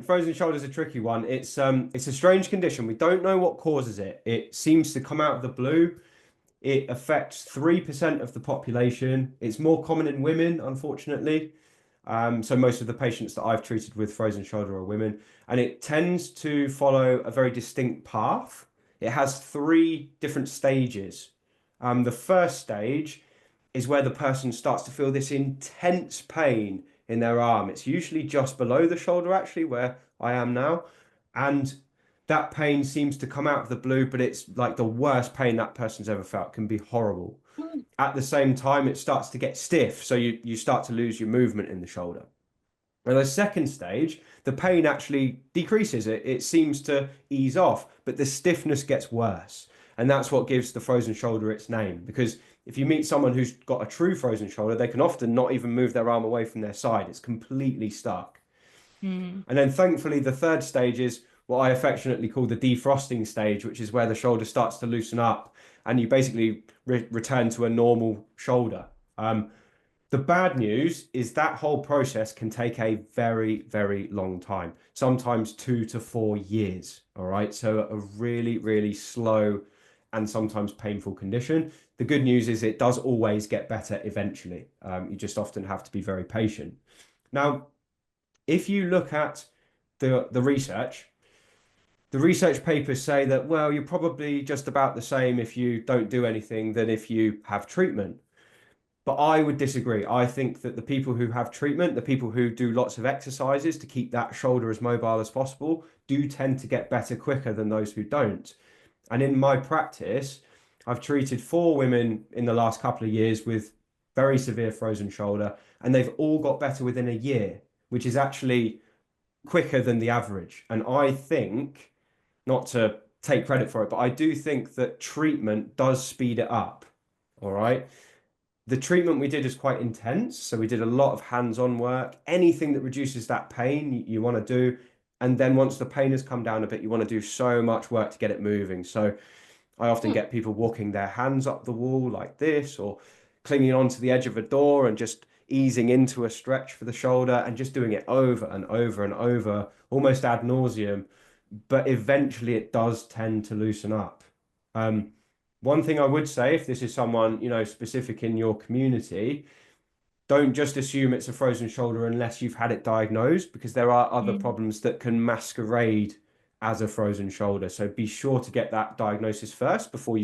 frozen shoulder is a tricky one. It's a strange condition. We don't know what causes it. It seems to come out of the blue. It affects 3% of the population. It's more common in women, unfortunately. So most of the patients that I've treated with frozen shoulder are women, and it tends to follow a very distinct path. It has three different stages. The first stage is where the person starts to feel this intense pain in their arm. It's usually just below the shoulder, actually, where I am now. And that pain seems to come out of the blue, but it's like the worst pain that person's ever felt. It can be horrible. At the same time, it starts to get stiff, so you start to lose your movement in the shoulder. And the second stage, the pain actually decreases. It seems to ease off, but the stiffness gets worse. And that's what gives the frozen shoulder its name. Because if you meet someone who's got a true frozen shoulder, they can often not even move their arm away from their side. It's completely stuck. Mm. And then thankfully, the third stage is what I affectionately call the defrosting stage, which is where the shoulder starts to loosen up and you basically return to a normal shoulder. The bad news is that whole process can take a very, very long time, sometimes 2 to 4 years. All right. So a really, really slow and sometimes painful condition. The good news is it does always get better eventually. You just often have to be very patient. Now, if you look at the research, the research papers say that, well, you're probably just about the same if you don't do anything than if you have treatment. But I would disagree. I think that the people who have treatment, the people who do lots of exercises to keep that shoulder as mobile as possible, do tend to get better quicker than those who don't. And in my practice, I've treated 4 women in the last couple of years with very severe frozen shoulder, and they've all got better within a year, which is actually quicker than the average. And I think, not to take credit for it, but I do think that treatment does speed it up. All right. The treatment we did is quite intense. So we did a lot of hands-on work, anything that reduces that pain you want to do. And then once the pain has come down a bit, you want to do so much work to get it moving. So I often Hmm. get people walking their hands up the wall like this, or clinging onto the edge of a door and just easing into a stretch for the shoulder and just doing it over and over and over, almost ad nauseum. But eventually it does tend to loosen up. Um, One thing I would say, if this is someone, specific in your community, don't just assume it's a frozen shoulder unless you've had it diagnosed, because there are other Mm. problems that can masquerade as a frozen shoulder. So be sure to get that diagnosis first before you